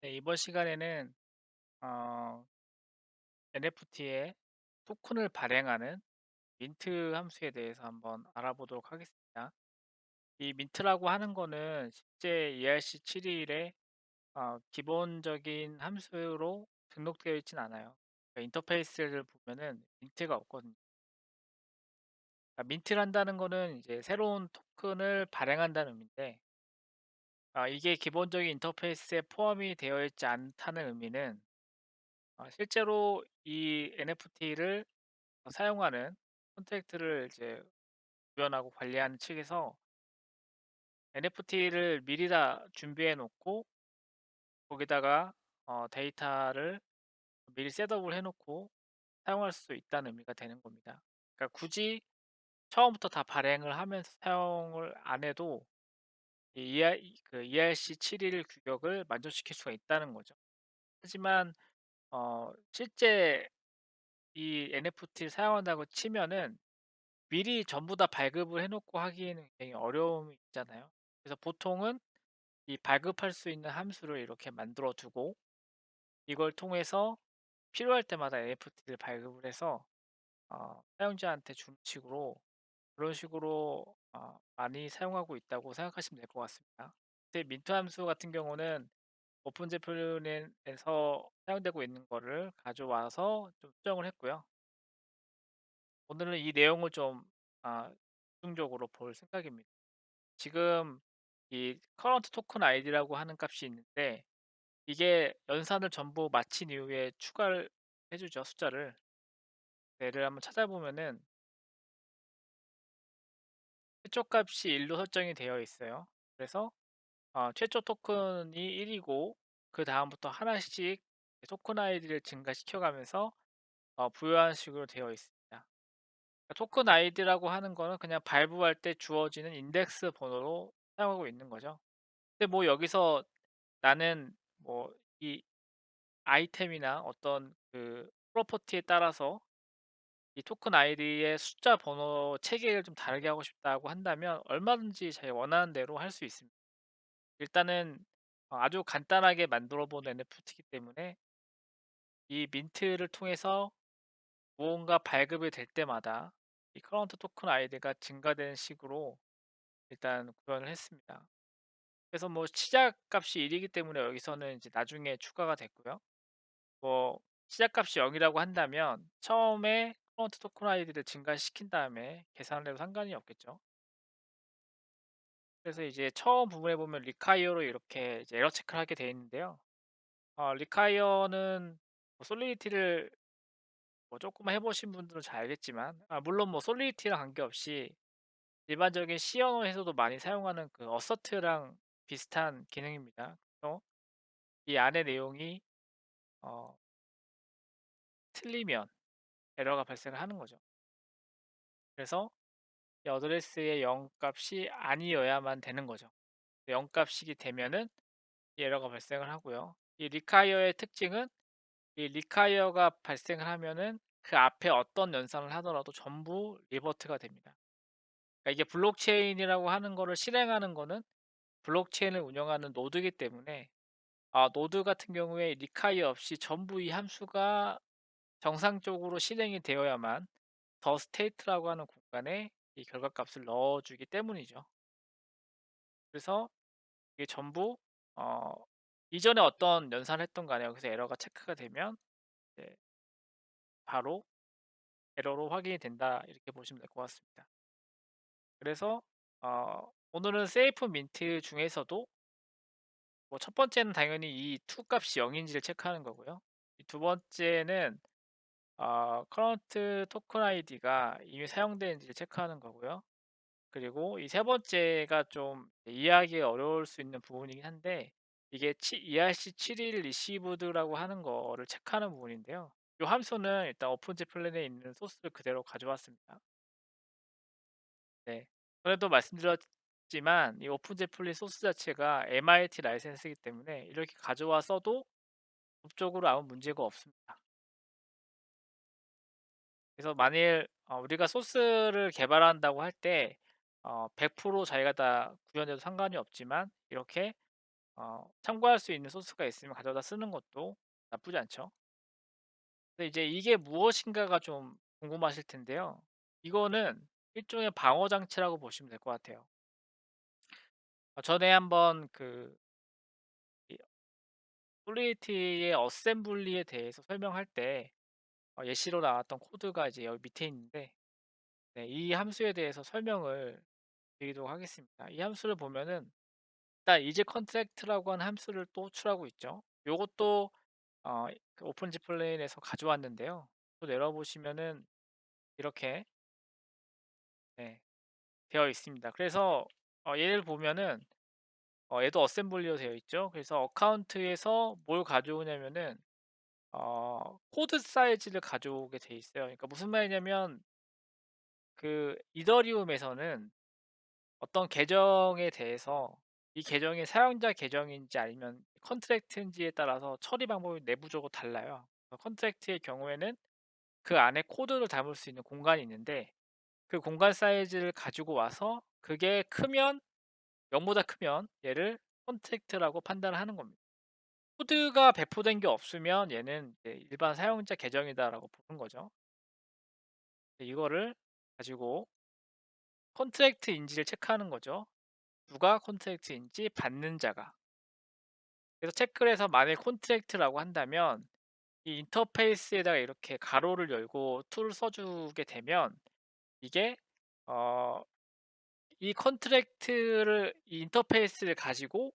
네, 이번 시간에는 NFT에 토큰을 발행하는 민트 함수에 대해서 한번 알아보도록 하겠습니다. 이 민트라고 하는 거는 실제 ERC7일의 기본적인 함수로 등록되어 있진 않아요. 그러니까 인터페이스를 보면은 민트가 없거든요. 그러니까 민트를 한다는 거는 이제 새로운 토큰을 발행한다는 의미인데, 이게 기본적인 인터페이스에 포함이 되어 있지 않다는 의미는, 실제로 이 NFT를 사용하는 콘택트를 이제 구현하고 관리하는 측에서 NFT를 미리 다 준비해 놓고 거기다가 데이터를 미리 셋업을 해 놓고 사용할 수 있다는 의미가 되는 겁니다. 그러니까 굳이 처음부터 다 발행을 하면서 사용을 안 해도 그 ERC7일 규격을 만족시킬 수가 있다는 거죠. 하지만 실제 이 NFT를 사용한다고 치면은 미리 전부 다 발급을 해 놓고 하기에는 굉장히 어려움이 있잖아요. 그래서 보통은 이 발급할 수 있는 함수를 이렇게 만들어 두고 이걸 통해서 필요할 때마다 NFT를 발급을 해서 사용자한테 주는 식으로, 그런 식으로 많이 사용하고 있다고 생각하시면 될 것 같습니다. 근데 민트 함수 같은 경우는 오픈 제플린에서 사용되고 있는 거를 가져와서 좀 수정을 했고요. 오늘은 이 내용을 좀 집중적으로 볼 생각입니다. 지금 이 커런트 토큰 아이디라고 하는 값이 있는데, 이게 연산을 전부 마친 이후에 추가를 해주죠, 숫자를. 얘를 한번 찾아보면은 최초 값이 1로 설정이 되어 있어요. 그래서 최초 토큰이 1이고 그 다음부터 하나씩 토큰 아이디를 증가시켜 가면서 부여하는 식으로 되어 있습니다. 그러니까 토큰 아이디라고 하는 거는 그냥 발부할 때 주어지는 인덱스 번호로 사용하고 있는 거죠. 근데 뭐 여기서 나는 뭐 이 아이템이나 어떤 그 프로퍼티에 따라서 이 토큰 아이디의 숫자 번호 체계를 좀 다르게 하고 싶다고 한다면 얼마든지 자기 원하는 대로 할 수 있습니다. 일단은 아주 간단하게 만들어 본 NFT이기 때문에 이 민트를 통해서 무언가 발급이 될 때마다 이 커런트 토큰 아이디가 증가되는 식으로 일단 구현을 했습니다. 그래서 뭐 시작 값이 1이기 때문에 여기서는 이제 나중에 추가가 됐고요. 뭐 시작값이 0이라고 한다면 처음에 커런트 토큰 아이디를 증가시킨 다음에 계산을 해도 상관이 없겠죠. 그래서 이제 처음 부분에 보면 리콰이어로 이렇게 이제 에러 체크를 하게 되어 있는데요. 리콰이어는 뭐 솔리디티를 뭐 조금 해보신 분들은 잘 알겠지만, 물론 뭐 솔리디티랑 관계없이 일반적인 C 언어에서도 많이 사용하는 그 어서트랑 비슷한 기능입니다. 그래서 이 안의 내용이 어, 틀리면 에러가 발생을 하는 거죠. 그래서 이 어드레스의 0 값이 아니어야만 되는 거죠. 0 값이 되면은 이 에러가 발생을 하고요. 이 리콰이어의 특징은 이 리콰이어가 발생을 하면은 그 앞에 어떤 연산을 하더라도 전부 리버트가 됩니다. 그러니까 이게 블록체인이라고 하는 거를 실행하는 거는 블록체인을 운영하는 노드이기 때문에, 노드 같은 경우에 리콰이어 없이 전부 이 함수가 정상적으로 실행이 되어야만 더 스테이트라고 하는 공간에 이 결과값을 넣어주기 때문이죠. 그래서 이게 전부 어, 이전에 어떤 연산을 했던 간에 여기서 에러가 체크가 되면 이제 바로 에러로 확인이 된다, 이렇게 보시면 될 것 같습니다. 그래서 오늘은 세이프 민트 중에서도 뭐 첫 번째는 당연히 이 to 값이 0인지를 체크하는 거고요. 이 두 번째는 커런트 토큰 아이디가 이미 사용되는지를 체크하는 거고요. 그리고 이 세 번째가 좀 이해하기 어려울 수 있는 부분이긴 한데, 이게 ERC7일 리시브드라고 하는 거를 체크하는 부분인데요. 이 함수는 일단 오픈제 플랜에 있는 소스를 그대로 가져왔습니다. 네. 전에도 말씀드렸지만 이 오픈제 플랜 소스 자체가 MIT 라이센스이기 때문에 이렇게 가져와 써도 법적으로 아무 문제가 없습니다. 그래서 만일 우리가 소스를 개발한다고 할 때 100% 자기가 다 구현해도 상관이 없지만, 이렇게 참고할 수 있는 소스가 있으면 가져다 쓰는 것도 나쁘지 않죠. 근데 이제 이게 무엇인가가 좀 궁금하실 텐데요. 이거는 일종의 방어 장치라고 보시면 될 것 같아요. 전에 한번 그 이 솔리디티의 어셈블리에 대해서 설명할 때 예시로 나왔던 코드가 이제 여기 밑에 있는데, 네, 이 함수에 대해서 설명을 드리도록 하겠습니다. 이 함수를 보면은 일단 이제 컨트랙트라고 하는 함수를 또 호출하고 있죠. 요것도 그 오픈 지 플레인에서 가져왔는데요. 또 내려보시면은 이렇게, 네, 되어 있습니다. 그래서 얘를 보면은 얘도 어셈블리로 되어 있죠. 그래서 어카운트에서 뭘 가져오냐면은 코드 사이즈를 가져오게 돼 있어요. 그러니까 무슨 말이냐면 그 이더리움에서는 어떤 계정에 대해서 이 계정이 사용자 계정인지 아니면 컨트랙트인지에 따라서 처리 방법이 내부적으로 달라요. 컨트랙트의 경우에는 그 안에 코드를 담을 수 있는 공간이 있는데, 그 공간 사이즈를 가지고 와서 그게 크면 0보다 크면 얘를 컨트랙트라고 판단을 하는 겁니다. 코드가 배포된 게 없으면 얘는 이제 일반 사용자 계정이다라고 보는 거죠. 이거를 가지고 컨트랙트인지를 체크하는 거죠. 누가 컨트랙트인지 받는 자가. 그래서 체크를 해서 만일 컨트랙트라고 한다면 이 인터페이스에다가 이렇게 가로를 열고 툴을 써주게 되면 이게 어, 이 컨트랙트를 이 인터페이스를 가지고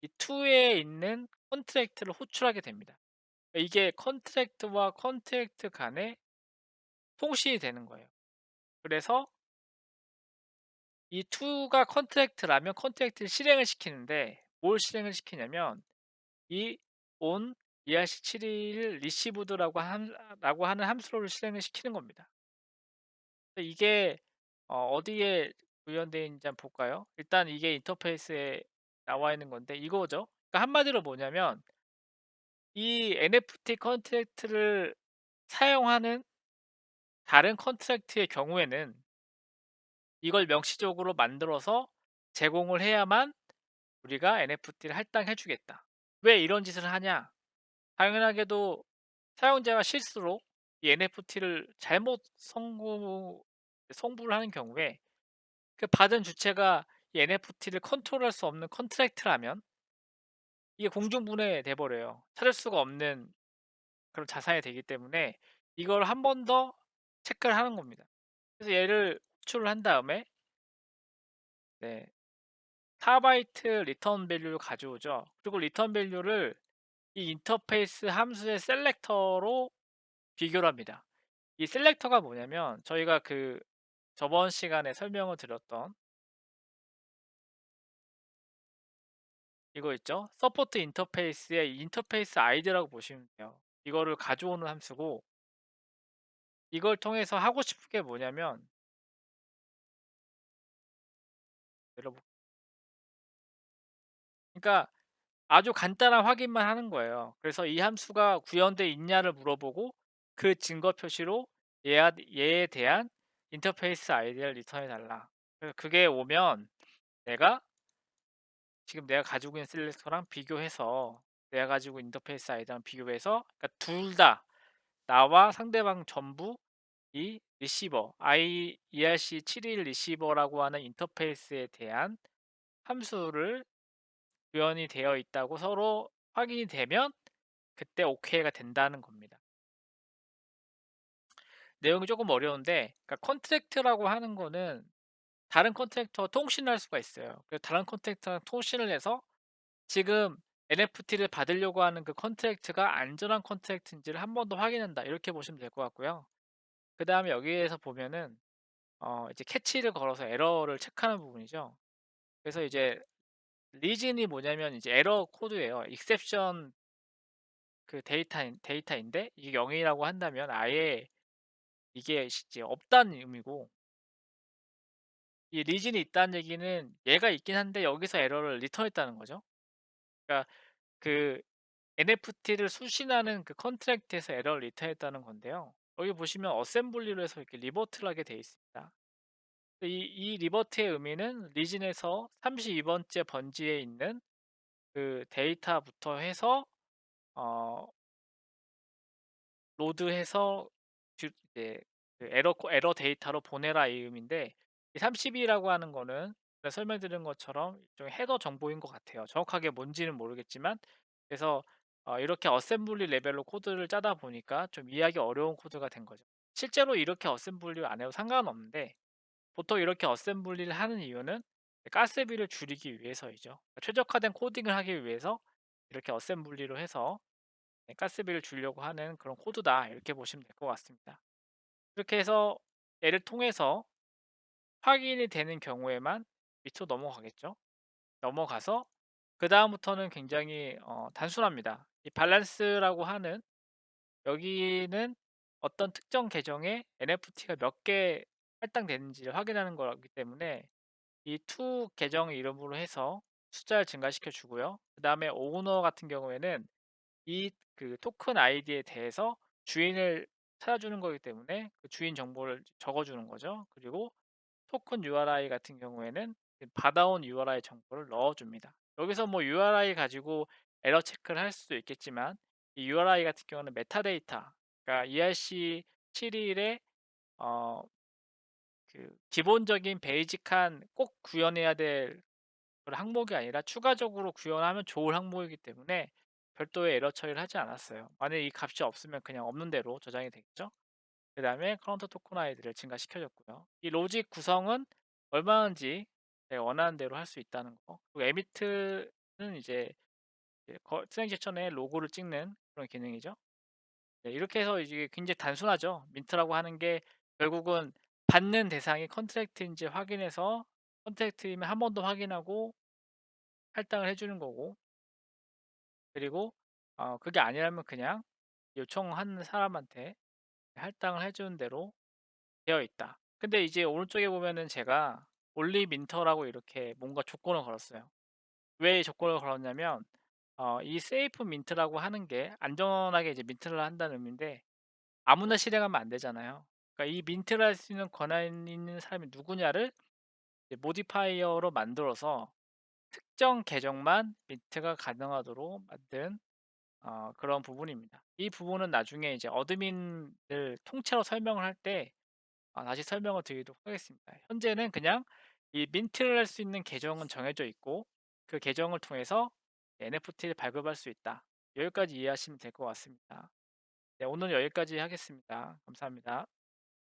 이 툴에 있는 컨트랙트를 호출하게 됩니다. 이게 컨트랙트와 컨트랙트 간의 통신이 되는 거예요. 그래서 이 to가 컨트랙트라면 컨트랙트를 실행을 시키는데 뭘 실행을 시키냐면 이 on ERC71 리시브드라고 하는 함수를 실행을 시키는 겁니다. 이게 어디에 구현되어 있는지 한번 볼까요? 일단 이게 인터페이스에 나와 있는 건데 이거죠. 그러니까 한마디로 뭐냐면 이 NFT 컨트랙트를 사용하는 다른 컨트랙트의 경우에는 이걸 명시적으로 만들어서 제공을 해야만 우리가 NFT를 할당해 주겠다. 왜 이런 짓을 하냐? 당연하게도 사용자가 실수로 이 NFT를 잘못 송부를 하는 경우에 그 받은 주체가 이 NFT를 컨트롤할 수 없는 컨트랙트라면 이게 공중분해 버려요. 찾을 수가 없는 그런 자산이 되기 때문에 이걸 한 번 더 체크를 하는 겁니다. 그래서 얘를 호출을 한 다음에, 네, 4바이트 리턴 밸류를 가져오죠. 그리고 리턴 밸류를 이 인터페이스 함수의 셀렉터로 비교를 합니다. 이 셀렉터가 뭐냐면 저희가 그 저번 시간에 설명을 드렸던 이거 있죠? 서포트 인터페이스의 인터페이스 아이디라고 보시면 돼요. 이거를 가져오는 함수고, 이걸 통해서 하고 싶은 게 뭐냐면 여러분, 그러니까 아주 간단한 확인만 하는 거예요. 그래서 이 함수가 구현돼 있냐를 물어보고 그 증거 표시로 얘에 대한 인터페이스 아이디를 리턴해 달라. 그래서 그게 오면 내가 지금 내가 가지고 있는 셀렉터랑 비교해서 내가 가지고 있는 인터페이스 아이디랑 비교해서 그러니까 둘 다 나와 상대방 전부 이 리시버 ERC71 리시버라고 하는 인터페이스에 대한 함수를 구현이 되어 있다고 서로 확인이 되면 그때 오케이가 된다는 겁니다. 내용이 조금 어려운데, 그러니까 컨트랙트라고 하는 거는 다른 컨트랙터와 통신을 할 수가 있어요. 그래서 다른 컨트랙터랑 통신을 해서 지금 NFT를 받으려고 하는 그 컨트랙트가 안전한 컨트랙트인지를 한 번 더 확인한다. 이렇게 보시면 될 것 같고요. 그 다음에 여기에서 보면은 이제 캐치를 걸어서 에러를 체크하는 부분이죠. 그래서 이제 리진이 뭐냐면 이제 에러 코드예요. 익셉션 그 데이터인데 이게 0이라고 한다면 아예 이게 이제 없다는 의미고, 이 리진이 있다는 얘기는 얘가 있긴 한데 여기서 에러를 리턴했다는 거죠. 그러니까 그 NFT를 수신하는 그 컨트랙트에서 에러를 리턴했다는 건데요. 여기 보시면 어셈블리로 해서 이렇게 리버트를 하게 되어 있습니다. 이 리버트의 의미는 리진에서 32번째 번지에 있는 그 데이터부터 해서 어 로드해서 이제 그 에러 데이터로 보내라 이 의미인데, 이 32라고 하는 거는 제가 설명드린 것처럼 일종의 헤더 정보인 것 같아요. 정확하게 뭔지는 모르겠지만. 그래서 이렇게 어셈블리 레벨로 코드를 짜다 보니까 좀 이해하기 어려운 코드가 된 거죠. 실제로 이렇게 어셈블리 안 해도 상관은 없는데, 보통 이렇게 어셈블리를 하는 이유는 가스비를 줄이기 위해서이죠. 그러니까 최적화된 코딩을 하기 위해서 이렇게 어셈블리로 해서 가스비를 줄이려고 하는 그런 코드다, 이렇게 보시면 될 것 같습니다. 그렇게 해서 얘를 통해서 확인이 되는 경우에만 밑으로 넘어가겠죠. 넘어가서 그다음부터는 굉장히 단순합니다. 이 밸런스라고 하는, 여기는 어떤 특정 계정에 NFT가 몇 개 할당되는지를 확인하는 거기 때문에 이 to 계정 이름으로 해서 숫자를 증가시켜 주고요. 그다음에 오너 같은 경우에는 이 그 토큰 아이디에 대해서 주인을 찾아주는 거기 때문에 그 주인 정보를 적어 주는 거죠. 그리고 토큰 URI 같은 경우에는 그 받아온 URI 정보를 넣어 줍니다. 여기서 뭐 URI 가지고 에러 체크를 할 수도 있겠지만, 이 URI 같은 경우는 메타데이터, 그러니까 ERC71의 어 그 기본적인 베이직한 꼭 구현해야 될 그런 항목이 아니라 추가적으로 구현하면 좋을 항목이기 때문에 별도의 에러 처리를 하지 않았어요. 만약에 이 값이 없으면 그냥 없는 대로 저장이 되겠죠. 그다음에 카운터 토큰화이드를 증가시켜 줬고요. 이 로직 구성은 얼마든지 내가 원하는 대로 할 수 있다는 거. 그리고 에미트는 이제 트랜잭션에 로고를 찍는 그런 기능이죠. 네, 이렇게 해서 이제 굉장히 단순하죠. 민트라고 하는 게 결국은 받는 대상이 컨트랙트인지 확인해서, 컨트랙트이면 한 번 더 확인하고 할당을 해 주는 거고, 그리고 그게 아니라면 그냥 요청하는 사람한테 할당을 해 주는 대로 되어 있다. 근데 이제 오른쪽에 보면은 제가 only 민터라고 이렇게 뭔가 조건을 걸었어요. 왜 이 조건을 걸었냐면, 이 세이프 민트라고 하는 게 안전하게 이제 민트를 한다는 의미인데, 아무나 실행하면 안 되잖아요. 그러니까 이 민트를 할 수 있는 권한 있는 사람이 누구냐를 이제 모디파이어로 만들어서 특정 계정만 민트가 가능하도록 만든 그런 부분입니다. 이 부분은 나중에 이제 어드민을 통째로 설명을 할 때 다시 설명을 드리도록 하겠습니다. 현재는 그냥 이 민트를 할 수 있는 계정은 정해져 있고, 그 계정을 통해서 NFT를 발급할 수 있다. 여기까지 이해하시면 될 것 같습니다. 네, 오늘 여기까지 하겠습니다. 감사합니다.